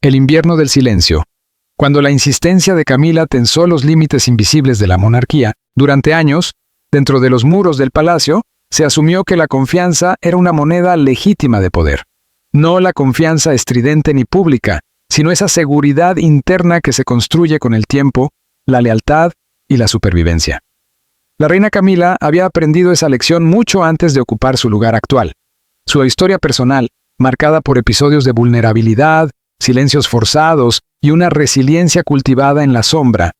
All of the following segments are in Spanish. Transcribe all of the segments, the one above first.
El invierno del silencio. Cuando la insistencia de Camila tensó los límites invisibles de la monarquía, durante años, dentro de los muros del palacio, se asumió que la confianza era una moneda legítima de poder. No la confianza estridente ni pública, sino esa seguridad interna que se construye con el tiempo, la lealtad y la supervivencia. La reina Camila había aprendido esa lección mucho antes de ocupar su lugar actual. Su historia personal, marcada por episodios de vulnerabilidad, silencios forzados y una resiliencia cultivada en la sombra,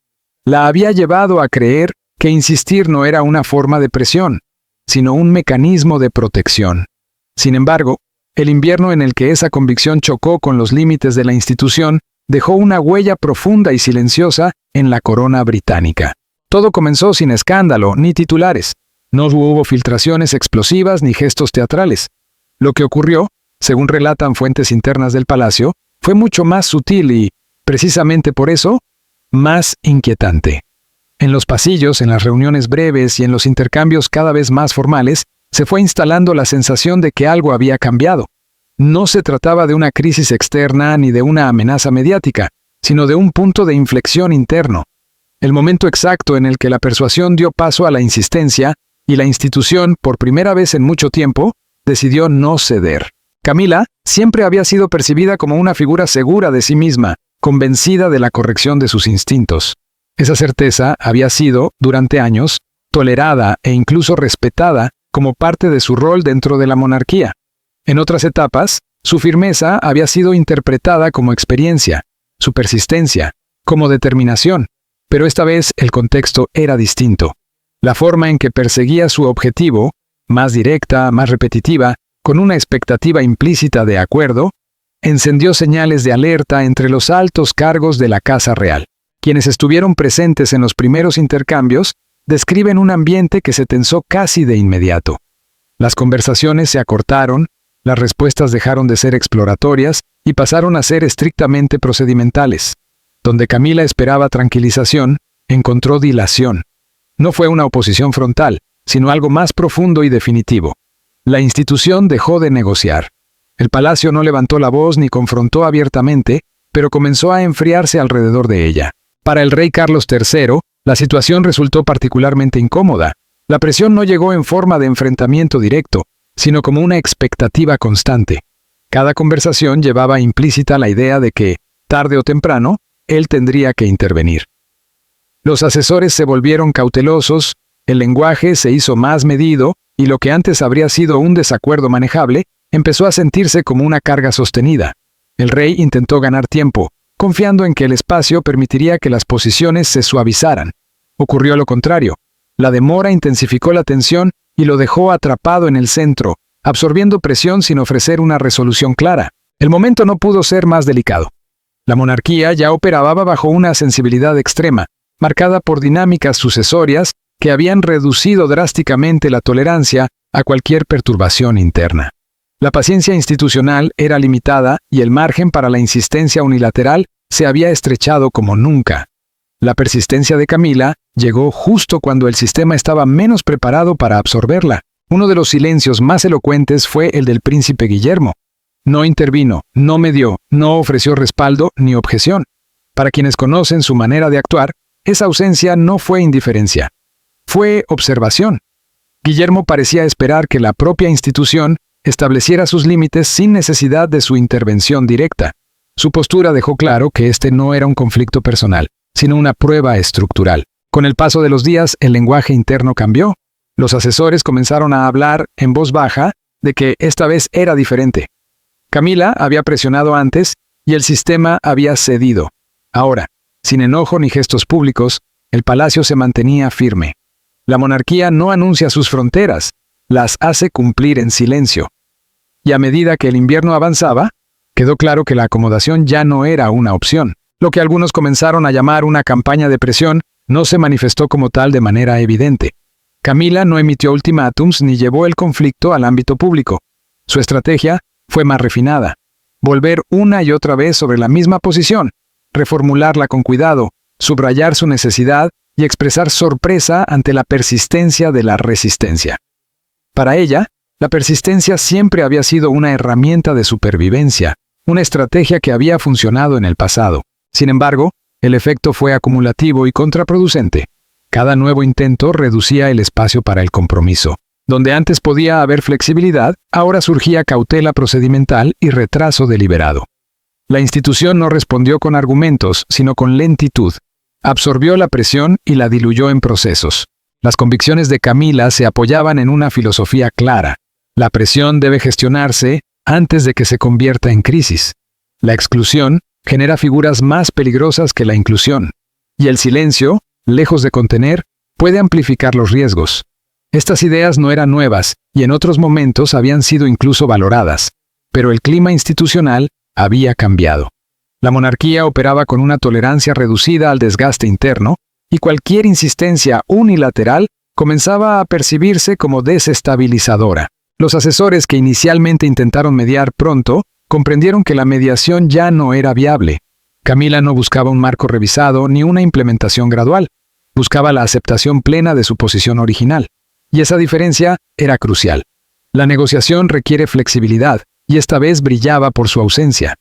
la había llevado a creer que insistir no era una forma de presión, sino un mecanismo de protección. Sin embargo, el invierno en el que esa convicción chocó con los límites de la institución dejó una huella profunda y silenciosa en la corona británica. Todo comenzó sin escándalo ni titulares. No hubo filtraciones explosivas ni gestos teatrales. Lo que ocurrió, según relatan fuentes internas del palacio, fue mucho más sutil y, precisamente por eso, más inquietante. En los pasillos, en las reuniones breves y en los intercambios cada vez más formales, se fue instalando la sensación de que algo había cambiado. No se trataba de una crisis externa ni de una amenaza mediática, sino de un punto de inflexión interno. El momento exacto en el que la persuasión dio paso a la insistencia y la institución, por primera vez en mucho tiempo, decidió no ceder. Camila siempre había sido percibida como una figura segura de sí misma, convencida de la corrección de sus instintos. Esa certeza había sido, durante años, tolerada e incluso respetada como parte de su rol dentro de la monarquía. En otras etapas, su firmeza había sido interpretada como experiencia, su persistencia, como determinación, pero esta vez el contexto era distinto. La forma en que perseguía su objetivo, más directa, más repetitiva, con una expectativa implícita de acuerdo, encendió señales de alerta entre los altos cargos de la Casa Real. Quienes estuvieron presentes en los primeros intercambios describen un ambiente que se tensó casi de inmediato. Las conversaciones se acortaron, las respuestas dejaron de ser exploratorias y pasaron a ser estrictamente procedimentales. Donde Camila esperaba tranquilización, encontró dilación. No fue una oposición frontal, sino algo más profundo y definitivo. La institución dejó de negociar. El palacio no levantó la voz ni confrontó abiertamente, pero comenzó a enfriarse alrededor de ella. Para el rey Carlos III, la situación resultó particularmente incómoda. La presión no llegó en forma de enfrentamiento directo, sino como una expectativa constante. Cada conversación llevaba implícita la idea de que, tarde o temprano, él tendría que intervenir. Los asesores se volvieron cautelosos, el lenguaje se hizo más medido, y lo que antes habría sido un desacuerdo manejable, empezó a sentirse como una carga sostenida. El rey intentó ganar tiempo, confiando en que el espacio permitiría que las posiciones se suavizaran. Ocurrió lo contrario. La demora intensificó la tensión y lo dejó atrapado en el centro, absorbiendo presión sin ofrecer una resolución clara. El momento no pudo ser más delicado. La monarquía ya operaba bajo una sensibilidad extrema, marcada por dinámicas sucesorias que habían reducido drásticamente la tolerancia a cualquier perturbación interna. La paciencia institucional era limitada y el margen para la insistencia unilateral se había estrechado como nunca. La persistencia de Camila llegó justo cuando el sistema estaba menos preparado para absorberla. Uno de los silencios más elocuentes fue el del príncipe Guillermo. No intervino, no medió, no ofreció respaldo ni objeción. Para quienes conocen su manera de actuar, esa ausencia no fue indiferencia. Fue observación. Guillermo parecía esperar que la propia institución estableciera sus límites sin necesidad de su intervención directa. Su postura dejó claro que este no era un conflicto personal, sino una prueba estructural. Con el paso de los días, el lenguaje interno cambió. Los asesores comenzaron a hablar en voz baja de que esta vez era diferente. Camila había presionado antes y el sistema había cedido. Ahora, sin enojo ni gestos públicos, el palacio se mantenía firme. La monarquía no anuncia sus fronteras, las hace cumplir en silencio. Y a medida que el invierno avanzaba, quedó claro que la acomodación ya no era una opción. Lo que algunos comenzaron a llamar una campaña de presión no se manifestó como tal de manera evidente. Camila no emitió ultimátums ni llevó el conflicto al ámbito público. Su estrategia fue más refinada. Volver una y otra vez sobre la misma posición, reformularla con cuidado, subrayar su necesidad y expresar sorpresa ante la persistencia de la resistencia. Para ella, la persistencia siempre había sido una herramienta de supervivencia, una estrategia que había funcionado en el pasado. Sin embargo, el efecto fue acumulativo y contraproducente. Cada nuevo intento reducía el espacio para el compromiso. Donde antes podía haber flexibilidad, ahora surgía cautela procedimental y retraso deliberado. La institución no respondió con argumentos, sino con lentitud. Absorbió la presión y la diluyó en procesos. Las convicciones de Camila se apoyaban en una filosofía clara. La presión debe gestionarse antes de que se convierta en crisis. La exclusión genera figuras más peligrosas que la inclusión. Y el silencio, lejos de contener, puede amplificar los riesgos. Estas ideas no eran nuevas y en otros momentos habían sido incluso valoradas. Pero el clima institucional había cambiado. La monarquía operaba con una tolerancia reducida al desgaste interno, y cualquier insistencia unilateral comenzaba a percibirse como desestabilizadora. Los asesores que inicialmente intentaron mediar pronto comprendieron que la mediación ya no era viable. Camila no buscaba un marco revisado ni una implementación gradual. Buscaba la aceptación plena de su posición original. Y esa diferencia era crucial. La negociación requiere flexibilidad, y esta vez brillaba por su ausencia.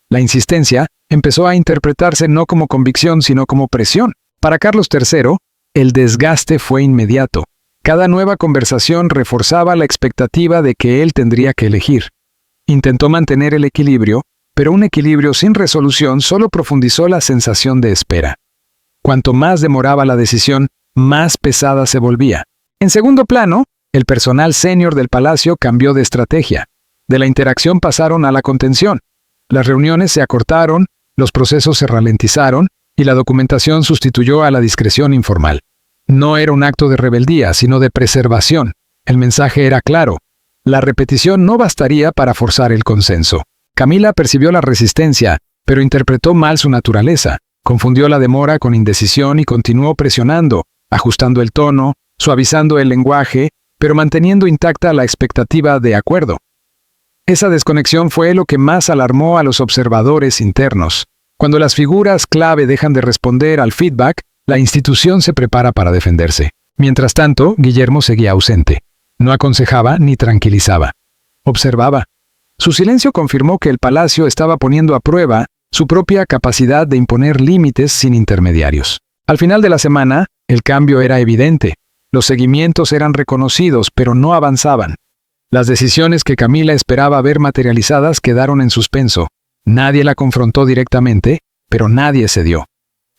La insistencia empezó a interpretarse no como convicción, sino como presión. Para Carlos III, el desgaste fue inmediato. Cada nueva conversación reforzaba la expectativa de que él tendría que elegir. Intentó mantener el equilibrio, pero un equilibrio sin resolución solo profundizó la sensación de espera. Cuanto más demoraba la decisión, más pesada se volvía. En segundo plano, el personal senior del palacio cambió de estrategia. De la interacción pasaron a la contención. Las reuniones se acortaron, los procesos se ralentizaron y la documentación sustituyó a la discreción informal. No era un acto de rebeldía, sino de preservación. El mensaje era claro. La repetición no bastaría para forzar el consenso. Camila percibió la resistencia, pero interpretó mal su naturaleza. Confundió la demora con indecisión y continuó presionando, ajustando el tono, suavizando el lenguaje, pero manteniendo intacta la expectativa de acuerdo. Esa desconexión fue lo que más alarmó a los observadores internos. Cuando las figuras clave dejan de responder al feedback, la institución se prepara para defenderse. Mientras tanto, Guillermo seguía ausente. No aconsejaba ni tranquilizaba. Observaba. Su silencio confirmó que el palacio estaba poniendo a prueba su propia capacidad de imponer límites sin intermediarios. Al final de la semana, el cambio era evidente. Los seguimientos eran reconocidos, pero no avanzaban. Las decisiones que Camila esperaba ver materializadas quedaron en suspenso. Nadie la confrontó directamente, pero nadie cedió.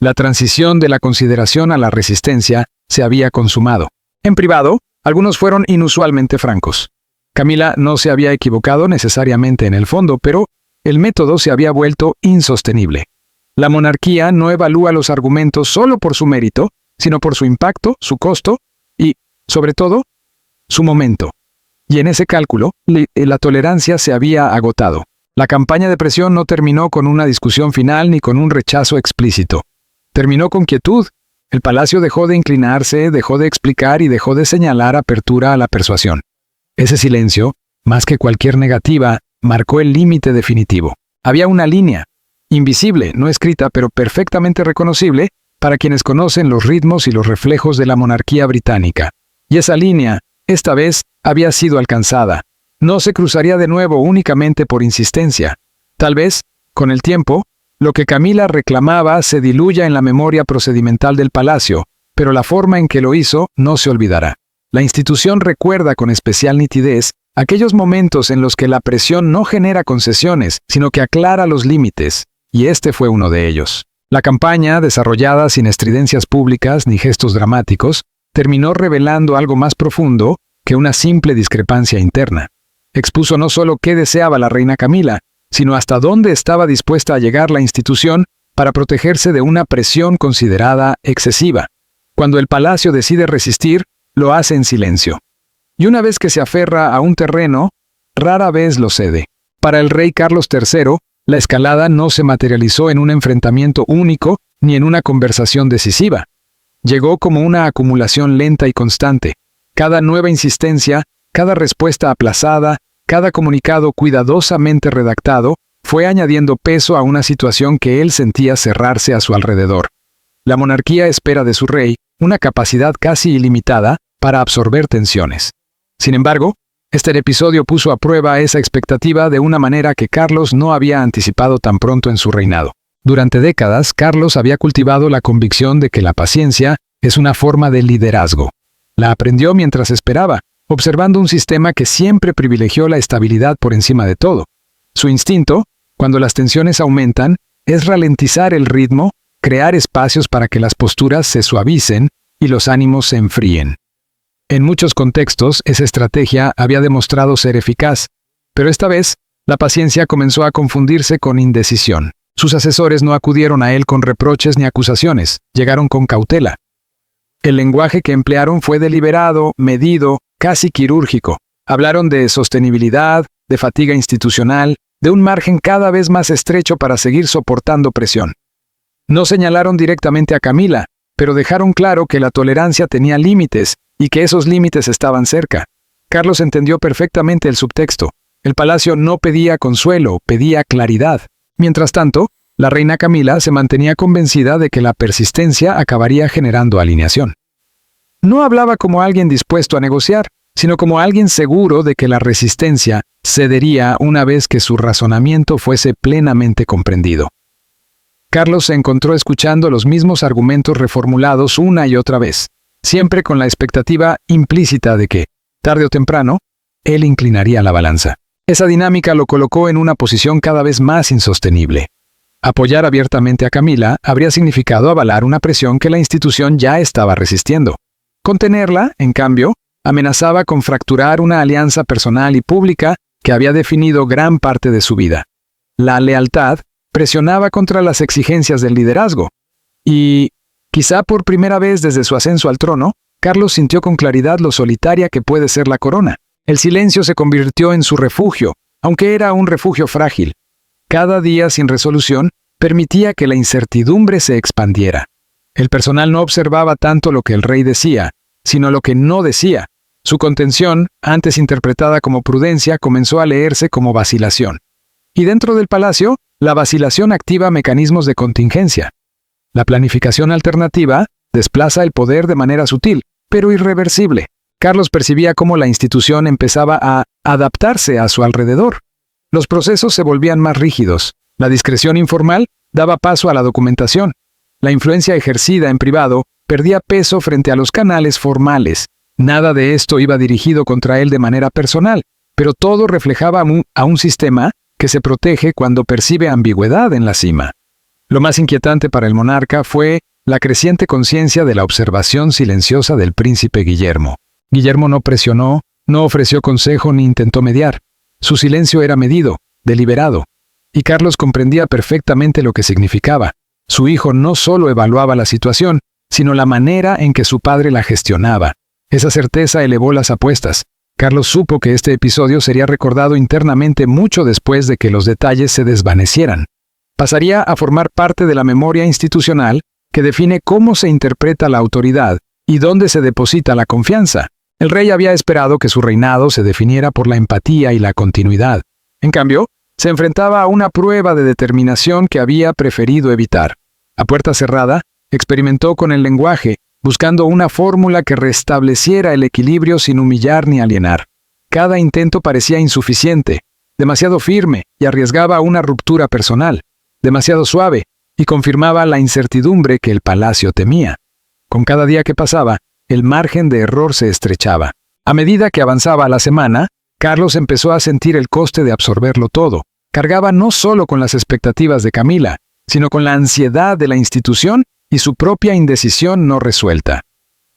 La transición de la consideración a la resistencia se había consumado. En privado, algunos fueron inusualmente francos. Camila no se había equivocado necesariamente en el fondo, pero el método se había vuelto insostenible. La monarquía no evalúa los argumentos solo por su mérito, sino por su impacto, su costo y, sobre todo, su momento. Y en ese cálculo, la tolerancia se había agotado. La campaña de presión no terminó con una discusión final ni con un rechazo explícito. Terminó con quietud. El palacio dejó de inclinarse, dejó de explicar y dejó de señalar apertura a la persuasión. Ese silencio, más que cualquier negativa, marcó el límite definitivo. Había una línea, invisible, no escrita, pero perfectamente reconocible para quienes conocen los ritmos y los reflejos de la monarquía británica. Y esa línea, esta vez, había sido alcanzada. No se cruzaría de nuevo únicamente por insistencia. Tal vez, con el tiempo, lo que Camila reclamaba se diluya en la memoria procedimental del palacio, pero la forma en que lo hizo no se olvidará. La institución recuerda con especial nitidez aquellos momentos en los que la presión no genera concesiones, sino que aclara los límites, y este fue uno de ellos. La campaña, desarrollada sin estridencias públicas ni gestos dramáticos, terminó revelando algo más profundo que una simple discrepancia interna. Expuso no solo qué deseaba la reina Camila, sino hasta dónde estaba dispuesta a llegar la institución para protegerse de una presión considerada excesiva. Cuando el palacio decide resistir, lo hace en silencio. Y una vez que se aferra a un terreno, rara vez lo cede. Para el rey Carlos III, la escalada no se materializó en un enfrentamiento único ni en una conversación decisiva. Llegó como una acumulación lenta y constante. Cada nueva insistencia, cada respuesta aplazada, cada comunicado cuidadosamente redactado, fue añadiendo peso a una situación que él sentía cerrarse a su alrededor. La monarquía espera de su rey una capacidad casi ilimitada para absorber tensiones. Sin embargo, Este episodio puso a prueba esa expectativa de una manera que Carlos no había anticipado tan pronto en su reinado. Durante décadas, Carlos había cultivado la convicción de que la paciencia es una forma de liderazgo. La aprendió mientras esperaba, observando un sistema que siempre privilegió la estabilidad por encima de todo. Su instinto, cuando las tensiones aumentan, es ralentizar el ritmo, crear espacios para que las posturas se suavicen y los ánimos se enfríen. En muchos contextos, esa estrategia había demostrado ser eficaz, pero esta vez, la paciencia comenzó a confundirse con indecisión. Sus asesores no acudieron a él con reproches ni acusaciones, llegaron con cautela. El lenguaje que emplearon fue deliberado, medido, casi quirúrgico. Hablaron de sostenibilidad, de fatiga institucional, de un margen cada vez más estrecho para seguir soportando presión. No señalaron directamente a Camila, pero dejaron claro que la tolerancia tenía límites y que esos límites estaban cerca. Carlos entendió perfectamente el subtexto. El palacio no pedía consuelo, pedía claridad. Mientras tanto, la reina Camila se mantenía convencida de que la persistencia acabaría generando alineación. No hablaba como alguien dispuesto a negociar, sino como alguien seguro de que la resistencia cedería una vez que su razonamiento fuese plenamente comprendido. Carlos se encontró escuchando los mismos argumentos reformulados una y otra vez, siempre con la expectativa implícita de que, tarde o temprano, él inclinaría la balanza. Esa dinámica lo colocó en una posición cada vez más insostenible. Apoyar abiertamente a Camila habría significado avalar una presión que la institución ya estaba resistiendo. Contenerla, en cambio, amenazaba con fracturar una alianza personal y pública que había definido gran parte de su vida. La lealtad presionaba contra las exigencias del liderazgo. Y, quizá por primera vez desde su ascenso al trono, Carlos sintió con claridad lo solitaria que puede ser la corona. El silencio se convirtió en su refugio, aunque era un refugio frágil. Cada día sin resolución permitía que la incertidumbre se expandiera. El personal no observaba tanto lo que el rey decía, sino lo que no decía. Su contención, antes interpretada como prudencia, comenzó a leerse como vacilación. Y dentro del palacio, la vacilación activa mecanismos de contingencia. La planificación alternativa desplaza el poder de manera sutil, pero irreversible. Carlos percibía cómo la institución empezaba a adaptarse a su alrededor. Los procesos se volvían más rígidos. La discreción informal daba paso a la documentación. La influencia ejercida en privado perdía peso frente a los canales formales. Nada de esto iba dirigido contra él de manera personal, pero todo reflejaba a un sistema que se protege cuando percibe ambigüedad en la cima. Lo más inquietante para el monarca fue la creciente conciencia de la observación silenciosa del príncipe Guillermo. Guillermo no presionó, no ofreció consejo ni intentó mediar. Su silencio era medido, deliberado. Y Carlos comprendía perfectamente lo que significaba. Su hijo no solo evaluaba la situación, sino la manera en que su padre la gestionaba. Esa certeza elevó las apuestas. Carlos supo que este episodio sería recordado internamente mucho después de que los detalles se desvanecieran. Pasaría a formar parte de la memoria institucional que define cómo se interpreta la autoridad y dónde se deposita la confianza. El rey había esperado que su reinado se definiera por la empatía y la continuidad. En cambio, se enfrentaba a una prueba de determinación que había preferido evitar. A puerta cerrada, experimentó con el lenguaje, buscando una fórmula que restableciera el equilibrio sin humillar ni alienar. Cada intento parecía insuficiente, demasiado firme y arriesgaba una ruptura personal, demasiado suave y confirmaba la incertidumbre que el palacio temía. Con cada día que pasaba, el margen de error se estrechaba. A medida que avanzaba la semana, Carlos empezó a sentir el coste de absorberlo todo. Cargaba no solo con las expectativas de Camila, sino con la ansiedad de la institución y su propia indecisión no resuelta.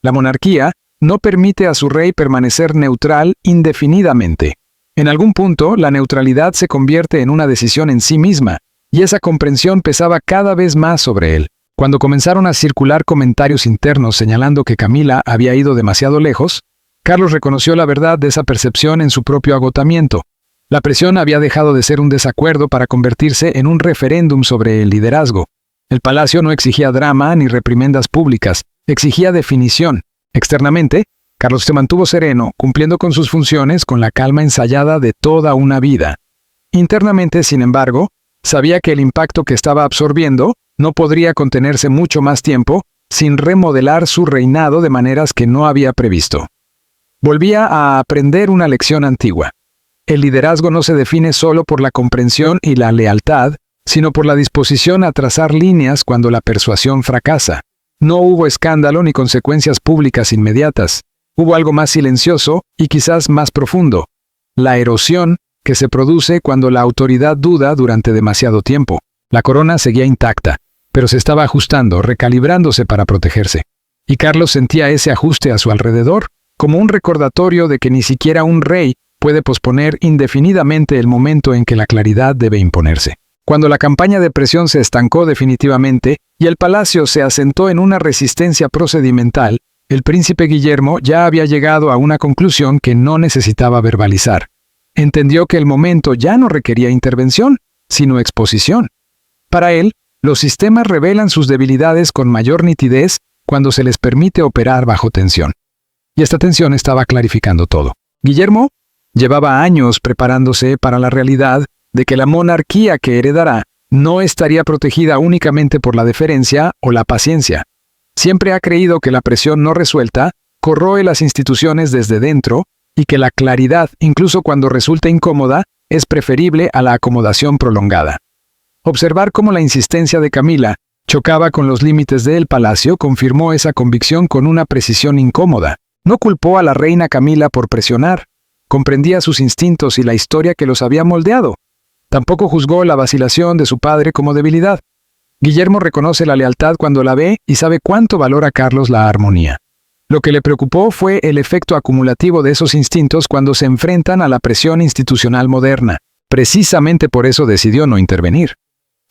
La monarquía no permite a su rey permanecer neutral indefinidamente. En algún punto, la neutralidad se convierte en una decisión en sí misma, y esa comprensión pesaba cada vez más sobre él. Cuando comenzaron a circular comentarios internos señalando que Camila había ido demasiado lejos, Carlos reconoció la verdad de esa percepción en su propio agotamiento. La presión había dejado de ser un desacuerdo para convertirse en un referéndum sobre el liderazgo. El palacio no exigía drama ni reprimendas públicas, exigía definición. Externamente, Carlos se mantuvo sereno, cumpliendo con sus funciones con la calma ensayada de toda una vida. Internamente, sin embargo, sabía que el impacto que estaba absorbiendo no podría contenerse mucho más tiempo sin remodelar su reinado de maneras que no había previsto. Volvía a aprender una lección antigua. El liderazgo no se define solo por la comprensión y la lealtad, sino por la disposición a trazar líneas cuando la persuasión fracasa. No hubo escándalo ni consecuencias públicas inmediatas. Hubo algo más silencioso y quizás más profundo: la erosión que se produce cuando la autoridad duda durante demasiado tiempo. La corona seguía intacta, pero se estaba ajustando, recalibrándose para protegerse. Y Carlos sentía ese ajuste a su alrededor, como un recordatorio de que ni siquiera un rey puede posponer indefinidamente el momento en que la claridad debe imponerse. Cuando la campaña de presión se estancó definitivamente y el palacio se asentó en una resistencia procedimental, el príncipe Guillermo ya había llegado a una conclusión que no necesitaba verbalizar. Entendió que el momento ya no requería intervención, sino exposición. Para él, los sistemas revelan sus debilidades con mayor nitidez cuando se les permite operar bajo tensión. Y esta tensión estaba clarificando todo. Guillermo llevaba años preparándose para la realidad de que la monarquía que heredará no estaría protegida únicamente por la deferencia o la paciencia. Siempre ha creído que la presión no resuelta corroe las instituciones desde dentro y que la claridad, incluso cuando resulta incómoda, es preferible a la acomodación prolongada. Observar cómo la insistencia de Camila chocaba con los límites del palacio confirmó esa convicción con una precisión incómoda. No culpó a la reina Camila por presionar. Comprendía sus instintos y la historia que los había moldeado. Tampoco juzgó la vacilación de su padre como debilidad. Guillermo reconoce la lealtad cuando la ve y sabe cuánto valora Carlos la armonía. Lo que le preocupó fue el efecto acumulativo de esos instintos cuando se enfrentan a la presión institucional moderna. Precisamente por eso decidió no intervenir.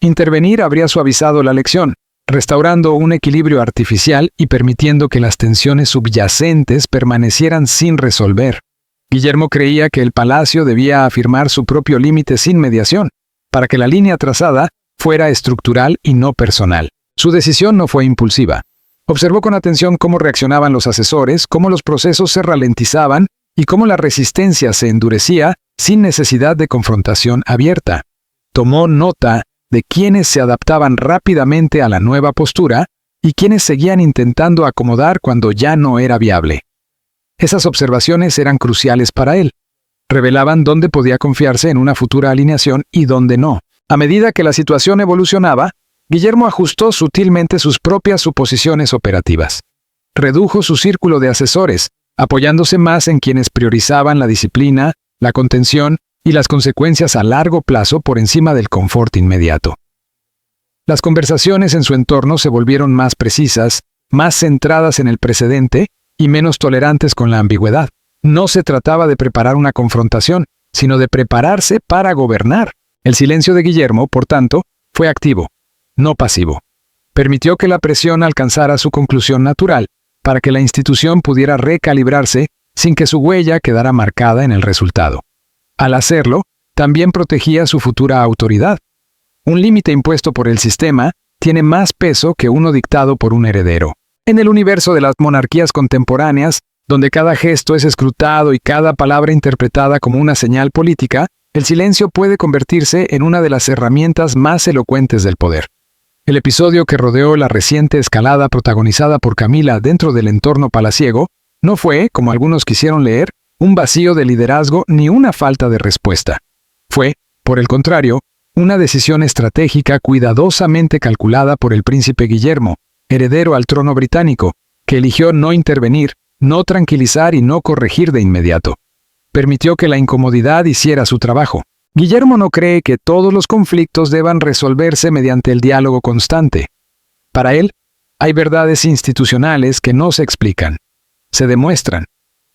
Intervenir habría suavizado la lección, restaurando un equilibrio artificial y permitiendo que las tensiones subyacentes permanecieran sin resolver. Guillermo creía que el palacio debía afirmar su propio límite sin mediación, para que la línea trazada fuera estructural y no personal. Su decisión no fue impulsiva. Observó con atención cómo reaccionaban los asesores, cómo los procesos se ralentizaban y cómo la resistencia se endurecía sin necesidad de confrontación abierta. Tomó nota de quienes se adaptaban rápidamente a la nueva postura y quienes seguían intentando acomodar cuando ya no era viable. Esas observaciones eran cruciales para él. Revelaban dónde podía confiarse en una futura alineación y dónde no. A medida que la situación evolucionaba, Guillermo ajustó sutilmente sus propias suposiciones operativas. Redujo su círculo de asesores, apoyándose más en quienes priorizaban la disciplina, la contención y las consecuencias a largo plazo por encima del confort inmediato. Las conversaciones en su entorno se volvieron más precisas, más centradas en el precedente y menos tolerantes con la ambigüedad. No se trataba de preparar una confrontación, sino de prepararse para gobernar. El silencio de Guillermo, por tanto, fue activo, no pasivo. Permitió que la presión alcanzara su conclusión natural, para que la institución pudiera recalibrarse sin que su huella quedara marcada en el resultado. Al hacerlo, también protegía su futura autoridad. Un límite impuesto por el sistema tiene más peso que uno dictado por un heredero. En el universo de las monarquías contemporáneas, donde cada gesto es escrutado y cada palabra interpretada como una señal política, el silencio puede convertirse en una de las herramientas más elocuentes del poder. El episodio que rodeó la reciente escalada protagonizada por Camila dentro del entorno palaciego no fue, como algunos quisieron leer, un vacío de liderazgo ni una falta de respuesta. Fue, por el contrario, una decisión estratégica cuidadosamente calculada por el príncipe Guillermo, heredero al trono británico, que eligió no intervenir, no tranquilizar y no corregir de inmediato. Permitió que la incomodidad hiciera su trabajo. Guillermo no cree que todos los conflictos deban resolverse mediante el diálogo constante. Para él, hay verdades institucionales que no se explican, se demuestran,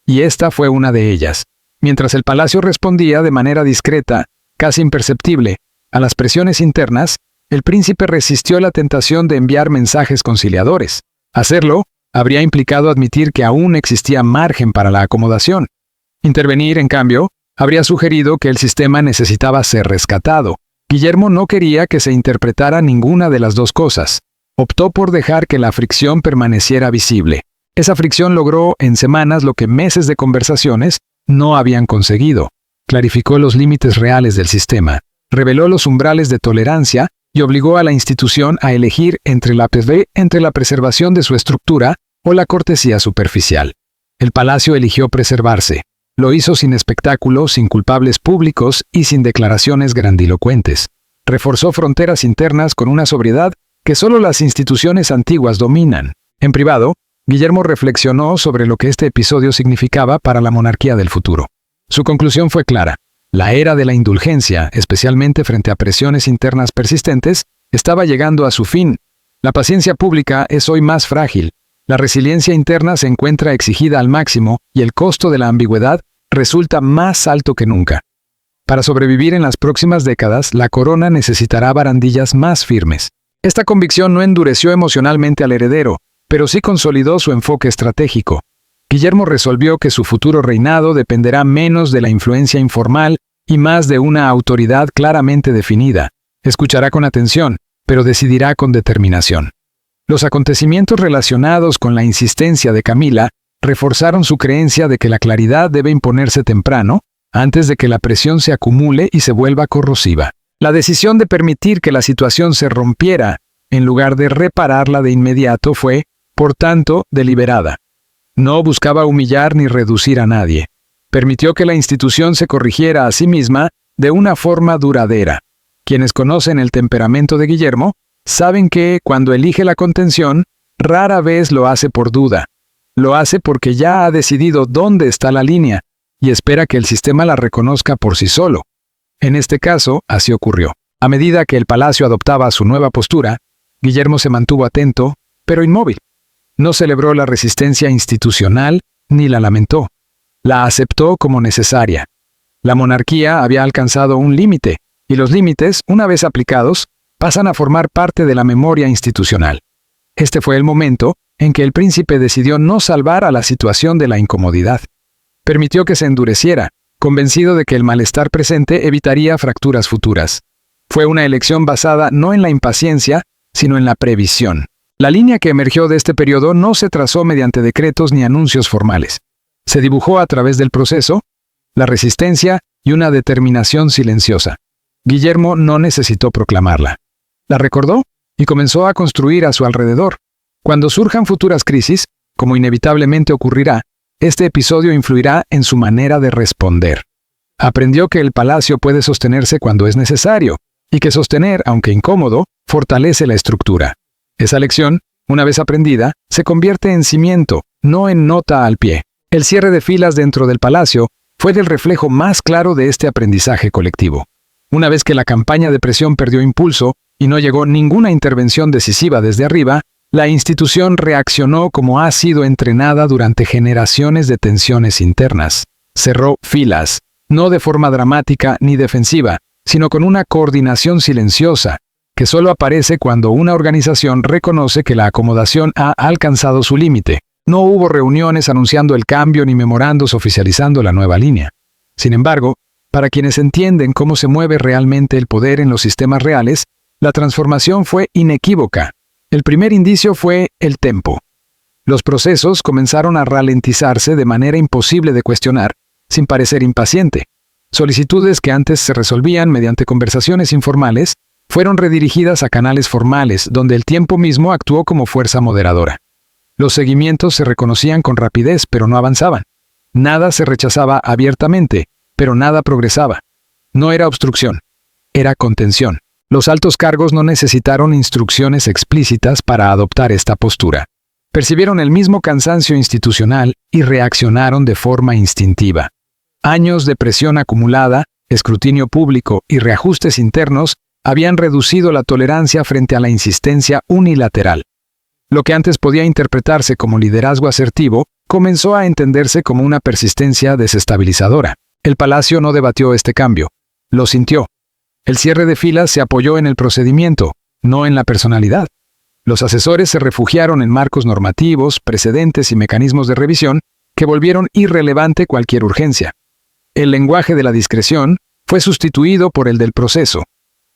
y esta fue una de ellas. Mientras el palacio respondía de manera discreta, casi imperceptible, a las presiones internas, el príncipe resistió la tentación de enviar mensajes conciliadores. Hacerlo habría implicado admitir que aún existía margen para la acomodación. Intervenir, en cambio, habría sugerido que el sistema necesitaba ser rescatado. Guillermo no quería que se interpretara ninguna de las dos cosas. Optó por dejar que la fricción permaneciera visible. Esa fricción logró en semanas lo que meses de conversaciones no habían conseguido. Clarificó los límites reales del sistema, reveló los umbrales de tolerancia y obligó a la institución a elegir entre la preservación de su estructura o la cortesía superficial. El palacio eligió preservarse. Lo hizo sin espectáculos, sin culpables públicos y sin declaraciones grandilocuentes. Reforzó fronteras internas con una sobriedad que solo las instituciones antiguas dominan. En privado, Guillermo reflexionó sobre lo que este episodio significaba para la monarquía del futuro. Su conclusión fue clara. La era de la indulgencia, especialmente frente a presiones internas persistentes, estaba llegando a su fin. La paciencia pública es hoy más frágil. La resiliencia interna se encuentra exigida al máximo y el costo de la ambigüedad resulta más alto que nunca. Para sobrevivir en las próximas décadas, la corona necesitará barandillas más firmes. Esta convicción no endureció emocionalmente al heredero, pero sí consolidó su enfoque estratégico. Guillermo resolvió que su futuro reinado dependerá menos de la influencia informal y más de una autoridad claramente definida. Escuchará con atención, pero decidirá con determinación. Los acontecimientos relacionados con la insistencia de Camila reforzaron su creencia de que la claridad debe imponerse temprano, antes de que la presión se acumule y se vuelva corrosiva. La decisión de permitir que la situación se rompiera, en lugar de repararla de inmediato, fue, por tanto, deliberada. No buscaba humillar ni reducir a nadie. Permitió que la institución se corrigiera a sí misma de una forma duradera. Quienes conocen el temperamento de Guillermo saben que, cuando elige la contención, rara vez lo hace por duda. Lo hace porque ya ha decidido dónde está la línea y espera que el sistema la reconozca por sí solo. En este caso, así ocurrió. A medida que el palacio adoptaba su nueva postura, Guillermo se mantuvo atento, pero inmóvil. No celebró la resistencia institucional ni la lamentó. La aceptó como necesaria. La monarquía había alcanzado un límite, y los límites, una vez aplicados, pasan a formar parte de la memoria institucional. Este fue el momento en que el príncipe decidió no salvar a la situación de la incomodidad. Permitió que se endureciera, convencido de que el malestar presente evitaría fracturas futuras. Fue una elección basada no en la impaciencia, sino en la previsión. La línea que emergió de este periodo no se trazó mediante decretos ni anuncios formales. Se dibujó a través del proceso, la resistencia y una determinación silenciosa. Guillermo no necesitó proclamarla. La recordó y comenzó a construir a su alrededor. Cuando surjan futuras crisis, como inevitablemente ocurrirá, este episodio influirá en su manera de responder. Aprendió que el palacio puede sostenerse cuando es necesario, y que sostener, aunque incómodo, fortalece la estructura. Esa lección, una vez aprendida, se convierte en cimiento, no en nota al pie. El cierre de filas dentro del palacio fue el reflejo más claro de este aprendizaje colectivo. Una vez que la campaña de presión perdió impulso y no llegó ninguna intervención decisiva desde arriba, la institución reaccionó como ha sido entrenada durante generaciones de tensiones internas. Cerró filas, no de forma dramática ni defensiva, sino con una coordinación silenciosa, que solo aparece cuando una organización reconoce que la acomodación ha alcanzado su límite. No hubo reuniones anunciando el cambio ni memorandos oficializando la nueva línea. Sin embargo, para quienes entienden cómo se mueve realmente el poder en los sistemas reales, la transformación fue inequívoca. El primer indicio fue el tempo. Los procesos comenzaron a ralentizarse de manera imposible de cuestionar, sin parecer impaciente. Solicitudes que antes se resolvían mediante conversaciones informales, fueron redirigidas a canales formales, donde el tiempo mismo actuó como fuerza moderadora. Los seguimientos se reconocían con rapidez, pero no avanzaban. Nada se rechazaba abiertamente, pero nada progresaba. No era obstrucción, era contención. Los altos cargos no necesitaron instrucciones explícitas para adoptar esta postura. Percibieron el mismo cansancio institucional y reaccionaron de forma instintiva. Años de presión acumulada, escrutinio público y reajustes internos habían reducido la tolerancia frente a la insistencia unilateral. Lo que antes podía interpretarse como liderazgo asertivo, comenzó a entenderse como una persistencia desestabilizadora. El palacio no debatió este cambio, lo sintió. El cierre de filas se apoyó en el procedimiento, no en la personalidad. Los asesores se refugiaron en marcos normativos, precedentes y mecanismos de revisión que volvieron irrelevante cualquier urgencia. El lenguaje de la discreción fue sustituido por el del proceso.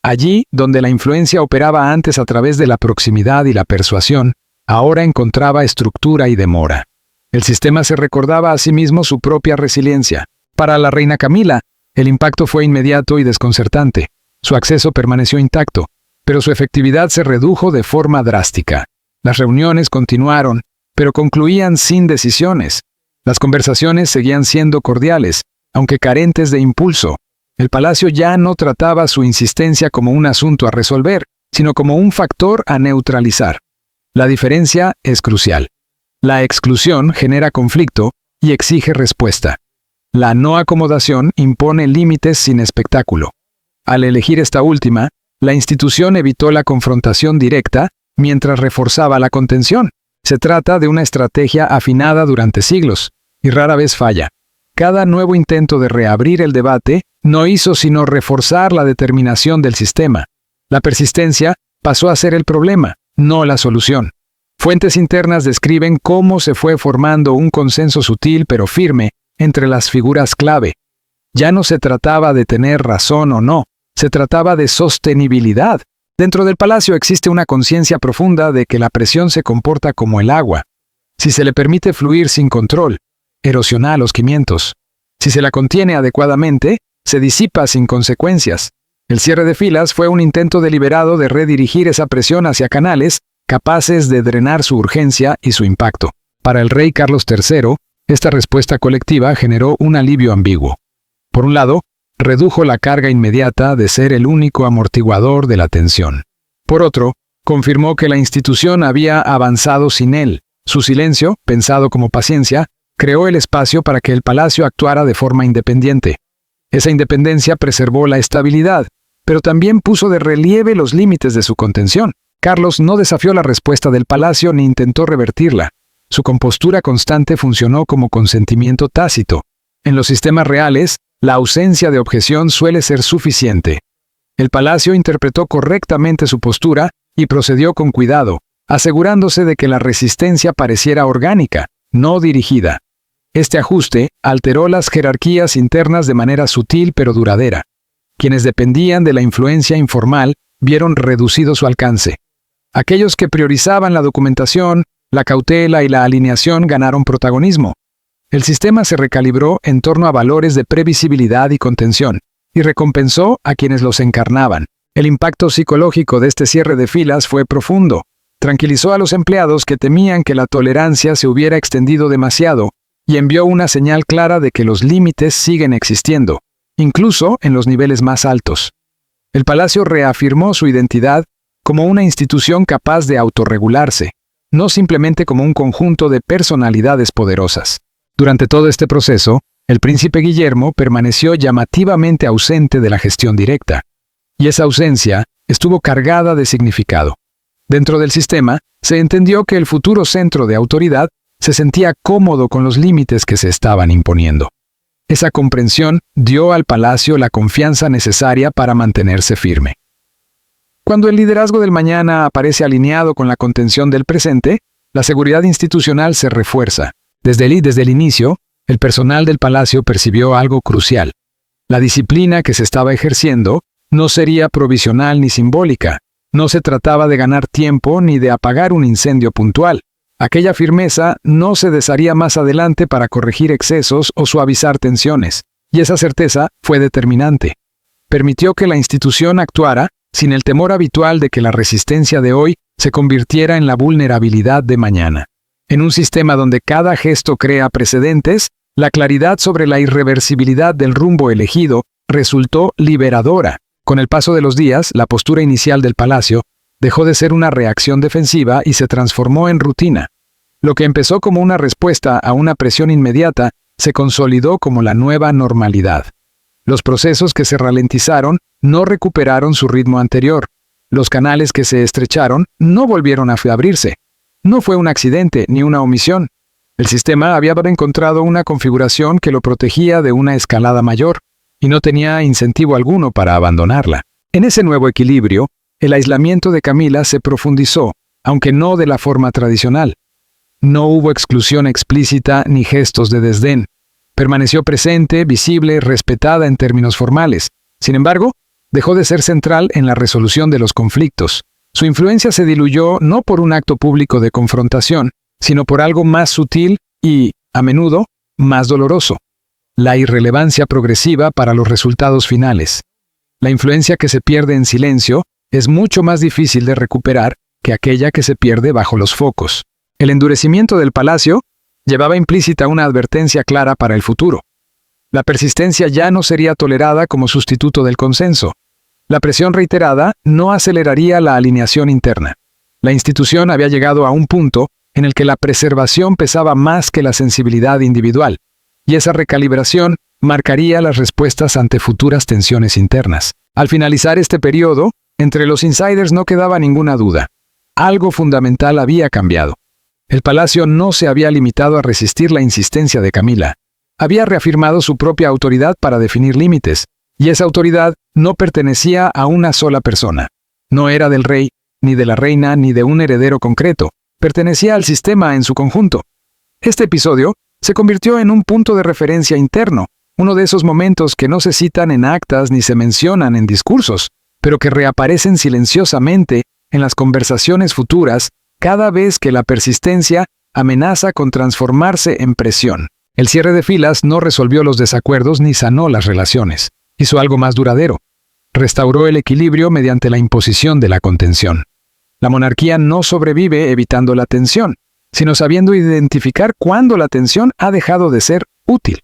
Allí, donde la influencia operaba antes a través de la proximidad y la persuasión, ahora encontraba estructura y demora. El sistema se recordaba a sí mismo su propia resiliencia. Para la reina Camila, el impacto fue inmediato y desconcertante. Su acceso permaneció intacto, pero su efectividad se redujo de forma drástica. Las reuniones continuaron, pero concluían sin decisiones. Las conversaciones seguían siendo cordiales, aunque carentes de impulso. El palacio ya no trataba su insistencia como un asunto a resolver, sino como un factor a neutralizar. La diferencia es crucial. La exclusión genera conflicto y exige respuesta. La no acomodación impone límites sin espectáculo. Al elegir esta última, la institución evitó la confrontación directa mientras reforzaba la contención. Se trata de una estrategia afinada durante siglos, y rara vez falla. Cada nuevo intento de reabrir el debate no hizo sino reforzar la determinación del sistema. La persistencia pasó a ser el problema, no la solución. Fuentes internas describen cómo se fue formando un consenso sutil pero firme entre las figuras clave. Ya no se trataba de tener razón o no, se trataba de sostenibilidad. Dentro del palacio existe una conciencia profunda de que la presión se comporta como el agua. Si se le permite fluir sin control, erosiona los cimientos. Si se la contiene adecuadamente, se disipa sin consecuencias. El cierre de filas fue un intento deliberado de redirigir esa presión hacia canales capaces de drenar su urgencia y su impacto. Para el rey Carlos III, esta respuesta colectiva generó un alivio ambiguo. Por un lado, redujo la carga inmediata de ser el único amortiguador de la tensión. Por otro, confirmó que la institución había avanzado sin él. Su silencio, pensado como paciencia, creó el espacio para que el palacio actuara de forma independiente. Esa independencia preservó la estabilidad, pero también puso de relieve los límites de su contención. Carlos no desafió la respuesta del palacio ni intentó revertirla. Su compostura constante funcionó como consentimiento tácito. En los sistemas reales, la ausencia de objeción suele ser suficiente. El palacio interpretó correctamente su postura y procedió con cuidado, asegurándose de que la resistencia pareciera orgánica, no dirigida. Este ajuste alteró las jerarquías internas de manera sutil pero duradera. Quienes dependían de la influencia informal vieron reducido su alcance. Aquellos que priorizaban la documentación, la cautela y la alineación ganaron protagonismo. El sistema se recalibró en torno a valores de previsibilidad y contención, y recompensó a quienes los encarnaban. El impacto psicológico de este cierre de filas fue profundo. Tranquilizó a los empleados que temían que la tolerancia se hubiera extendido demasiado, y envió una señal clara de que los límites siguen existiendo, incluso en los niveles más altos. El palacio reafirmó su identidad como una institución capaz de autorregularse, no simplemente como un conjunto de personalidades poderosas. Durante todo este proceso, el príncipe Guillermo permaneció llamativamente ausente de la gestión directa, y esa ausencia estuvo cargada de significado. Dentro del sistema, se entendió que el futuro centro de autoridad se sentía cómodo con los límites que se estaban imponiendo. Esa comprensión dio al palacio la confianza necesaria para mantenerse firme. Cuando el liderazgo del mañana aparece alineado con la contención del presente, la seguridad institucional se refuerza. Desde el inicio, el personal del palacio percibió algo crucial. La disciplina que se estaba ejerciendo no sería provisional ni simbólica. No se trataba de ganar tiempo ni de apagar un incendio puntual. Aquella firmeza no se desharía más adelante para corregir excesos o suavizar tensiones, y esa certeza fue determinante. Permitió que la institución actuara sin el temor habitual de que la resistencia de hoy se convirtiera en la vulnerabilidad de mañana. En un sistema donde cada gesto crea precedentes, la claridad sobre la irreversibilidad del rumbo elegido resultó liberadora. Con el paso de los días, la postura inicial del palacio dejó de ser una reacción defensiva y se transformó en rutina. Lo que empezó como una respuesta a una presión inmediata se consolidó como la nueva normalidad. Los procesos que se ralentizaron no recuperaron su ritmo anterior. Los canales que se estrecharon no volvieron a abrirse. No fue un accidente ni una omisión. El sistema había encontrado una configuración que lo protegía de una escalada mayor, y no tenía incentivo alguno para abandonarla. En ese nuevo equilibrio, el aislamiento de Camila se profundizó, aunque no de la forma tradicional. No hubo exclusión explícita ni gestos de desdén. Permaneció presente, visible, respetada en términos formales. Sin embargo, dejó de ser central en la resolución de los conflictos. Su influencia se diluyó no por un acto público de confrontación, sino por algo más sutil y, a menudo, más doloroso: la irrelevancia progresiva para los resultados finales. La influencia que se pierde en silencio es mucho más difícil de recuperar que aquella que se pierde bajo los focos. El endurecimiento del palacio llevaba implícita una advertencia clara para el futuro. La persistencia ya no sería tolerada como sustituto del consenso. La presión reiterada no aceleraría la alineación interna. La institución había llegado a un punto en el que la preservación pesaba más que la sensibilidad individual, y esa recalibración marcaría las respuestas ante futuras tensiones internas. Al finalizar este periodo, entre los insiders no quedaba ninguna duda. Algo fundamental había cambiado. El palacio no se había limitado a resistir la insistencia de Camila. Había reafirmado su propia autoridad para definir límites, y esa autoridad no pertenecía a una sola persona. No era del rey, ni de la reina, ni de un heredero concreto. Pertenecía al sistema en su conjunto. Este episodio se convirtió en un punto de referencia interno, uno de esos momentos que no se citan en actas ni se mencionan en discursos, pero que reaparecen silenciosamente en las conversaciones futuras cada vez que la persistencia amenaza con transformarse en presión. El cierre de filas no resolvió los desacuerdos ni sanó las relaciones. Hizo algo más duradero. Restauró el equilibrio mediante la imposición de la contención. La monarquía no sobrevive evitando la tensión, sino sabiendo identificar cuándo la tensión ha dejado de ser útil.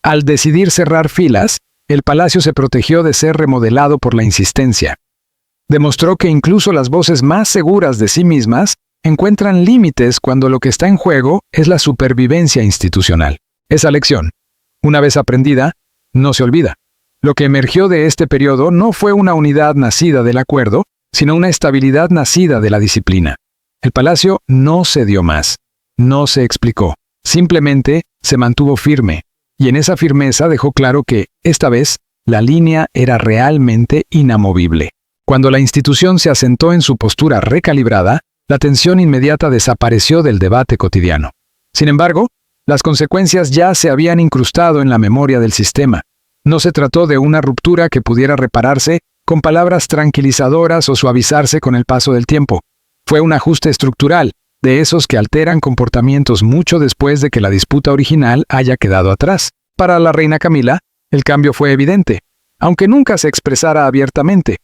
Al decidir cerrar filas, el palacio se protegió de ser remodelado por la insistencia. Demostró que incluso las voces más seguras de sí mismas encuentran límites cuando lo que está en juego es la supervivencia institucional. Esa lección, una vez aprendida, no se olvida. Lo que emergió de este periodo no fue una unidad nacida del acuerdo, sino una estabilidad nacida de la disciplina. El palacio no cedió más, no se explicó, simplemente se mantuvo firme, y en esa firmeza dejó claro que, esta vez, la línea era realmente inamovible. Cuando la institución se asentó en su postura recalibrada, la tensión inmediata desapareció del debate cotidiano. Sin embargo, las consecuencias ya se habían incrustado en la memoria del sistema. No se trató de una ruptura que pudiera repararse con palabras tranquilizadoras o suavizarse con el paso del tiempo. Fue un ajuste estructural, de esos que alteran comportamientos mucho después de que la disputa original haya quedado atrás. Para la reina Camila, el cambio fue evidente, aunque nunca se expresara abiertamente.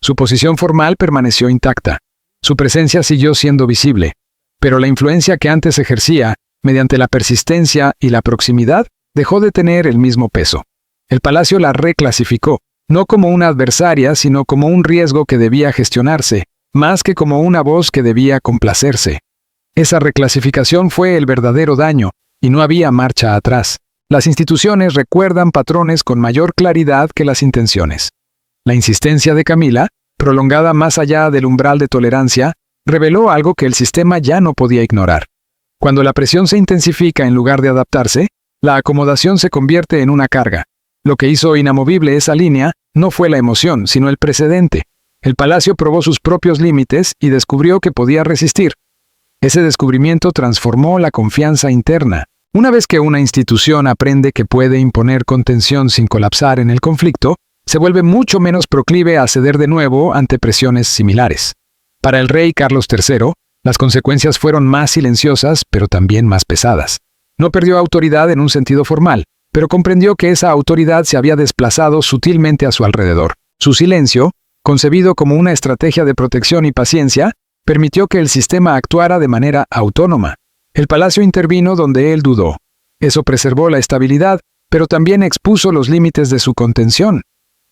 Su posición formal permaneció intacta. Su presencia siguió siendo visible, pero la influencia que antes ejercía, mediante la persistencia y la proximidad, dejó de tener el mismo peso. El palacio la reclasificó, no como una adversaria, sino como un riesgo que debía gestionarse, más que como una voz que debía complacerse. Esa reclasificación fue el verdadero daño, y no había marcha atrás. Las instituciones recuerdan patrones con mayor claridad que las intenciones. La insistencia de Camila, prolongada más allá del umbral de tolerancia, reveló algo que el sistema ya no podía ignorar. Cuando la presión se intensifica en lugar de adaptarse, la acomodación se convierte en una carga. Lo que hizo inamovible esa línea no fue la emoción, sino el precedente. El palacio probó sus propios límites y descubrió que podía resistir. Ese descubrimiento transformó la confianza interna. Una vez que una institución aprende que puede imponer contención sin colapsar en el conflicto, se vuelve mucho menos proclive a ceder de nuevo ante presiones similares. Para el rey Carlos III, las consecuencias fueron más silenciosas, pero también más pesadas. No perdió autoridad en un sentido formal, pero comprendió que esa autoridad se había desplazado sutilmente a su alrededor. Su silencio, concebido como una estrategia de protección y paciencia, permitió que el sistema actuara de manera autónoma. El palacio intervino donde él dudó. Eso preservó la estabilidad, pero también expuso los límites de su contención.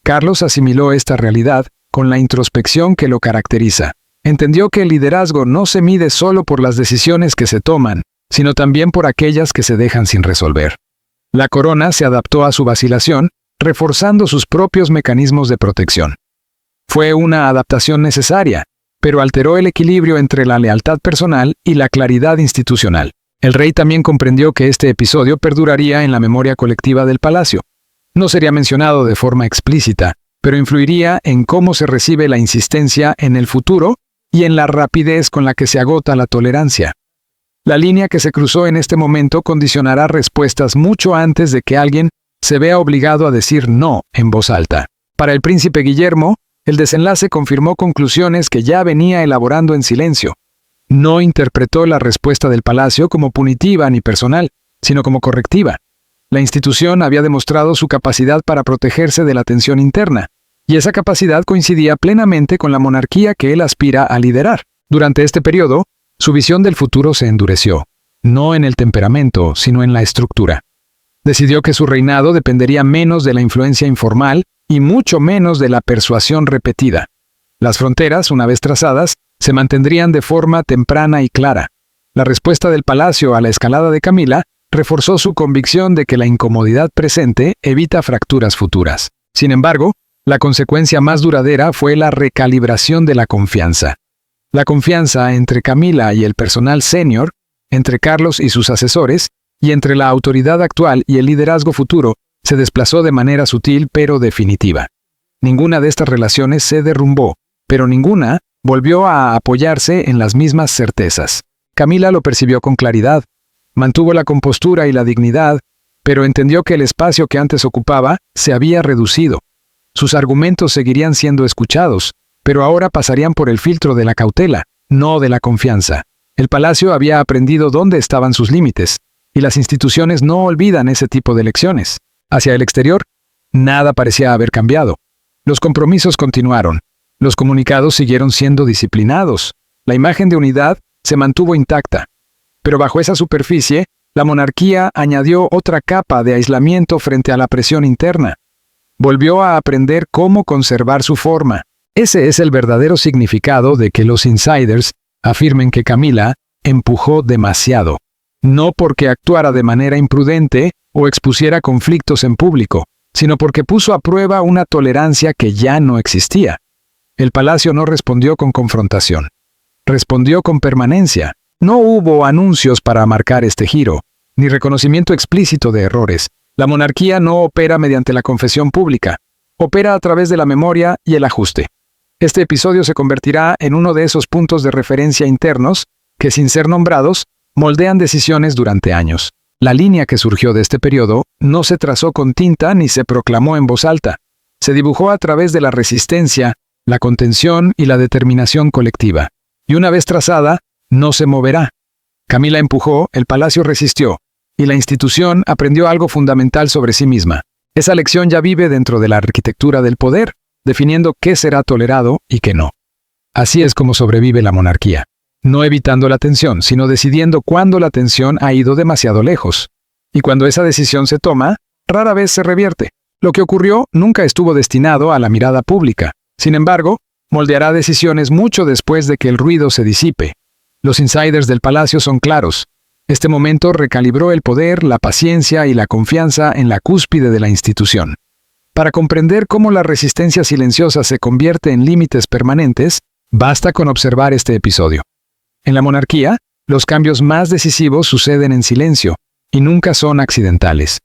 Carlos asimiló esta realidad con la introspección que lo caracteriza. Entendió que el liderazgo no se mide solo por las decisiones que se toman, sino también por aquellas que se dejan sin resolver. La corona se adaptó a su vacilación, reforzando sus propios mecanismos de protección. Fue una adaptación necesaria, pero alteró el equilibrio entre la lealtad personal y la claridad institucional. El rey también comprendió que este episodio perduraría en la memoria colectiva del palacio. No sería mencionado de forma explícita, pero influiría en cómo se recibe la insistencia en el futuro y en la rapidez con la que se agota la tolerancia. La línea que se cruzó en este momento condicionará respuestas mucho antes de que alguien se vea obligado a decir no en voz alta. Para el príncipe Guillermo, el desenlace confirmó conclusiones que ya venía elaborando en silencio. No interpretó la respuesta del palacio como punitiva ni personal, sino como correctiva. La institución había demostrado su capacidad para protegerse de la tensión interna, y esa capacidad coincidía plenamente con la monarquía que él aspira a liderar. Durante este periodo, su visión del futuro se endureció. no en el temperamento, sino en la estructura. Decidió que su reinado dependería menos de la influencia informal y mucho menos de la persuasión repetida. Las fronteras, una vez trazadas, se mantendrían de forma temprana y clara. La respuesta del palacio a la escalada de Camila reforzó su convicción de que la incomodidad presente evita fracturas futuras. Sin embargo, la consecuencia más duradera fue la recalibración de la confianza. La confianza entre Camila y el personal senior, entre Carlos y sus asesores, y entre la autoridad actual y el liderazgo futuro, se desplazó de manera sutil pero definitiva. Ninguna de estas relaciones se derrumbó, pero ninguna volvió a apoyarse en las mismas certezas. Camila lo percibió con claridad, mantuvo la compostura y la dignidad, pero entendió que el espacio que antes ocupaba se había reducido. Sus argumentos seguirían siendo escuchados, pero ahora pasarían por el filtro de la cautela, no de la confianza. El palacio había aprendido dónde estaban sus límites, y las instituciones no olvidan ese tipo de lecciones. Hacia el exterior, nada parecía haber cambiado. Los compromisos continuaron. Los comunicados siguieron siendo disciplinados. La imagen de unidad se mantuvo intacta. Pero bajo esa superficie, la monarquía añadió otra capa de aislamiento frente a la presión interna. Volvió a aprender cómo conservar su forma. Ese es el verdadero significado de que los insiders afirmen que Camila empujó demasiado. No porque actuara de manera imprudente o expusiera conflictos en público, sino porque puso a prueba una tolerancia que ya no existía. El palacio no respondió con confrontación. Respondió con permanencia. No hubo anuncios para marcar este giro, ni reconocimiento explícito de errores. La monarquía no opera mediante la confesión pública. Opera a través de la memoria y el ajuste. Este episodio se convertirá en uno de esos puntos de referencia internos que, sin ser nombrados, moldean decisiones durante años. La línea que surgió de este periodo no se trazó con tinta ni se proclamó en voz alta. Se dibujó a través de la resistencia, la contención y la determinación colectiva. Y una vez trazada, no se moverá. Camila empujó, el palacio resistió, y la institución aprendió algo fundamental sobre sí misma. Esa lección ya vive dentro de la arquitectura del poder, definiendo qué será tolerado y qué no. Así es como sobrevive la monarquía. No evitando la tensión, sino decidiendo cuándo la tensión ha ido demasiado lejos. Y cuando esa decisión se toma, rara vez se revierte. Lo que ocurrió nunca estuvo destinado a la mirada pública. Sin embargo, moldeará decisiones mucho después de que el ruido se disipe. Los insiders del palacio son claros. Este momento recalibró el poder, la paciencia y la confianza en la cúspide de la institución. Para comprender cómo la resistencia silenciosa se convierte en límites permanentes, basta con observar este episodio. En la monarquía, los cambios más decisivos suceden en silencio, y nunca son accidentales.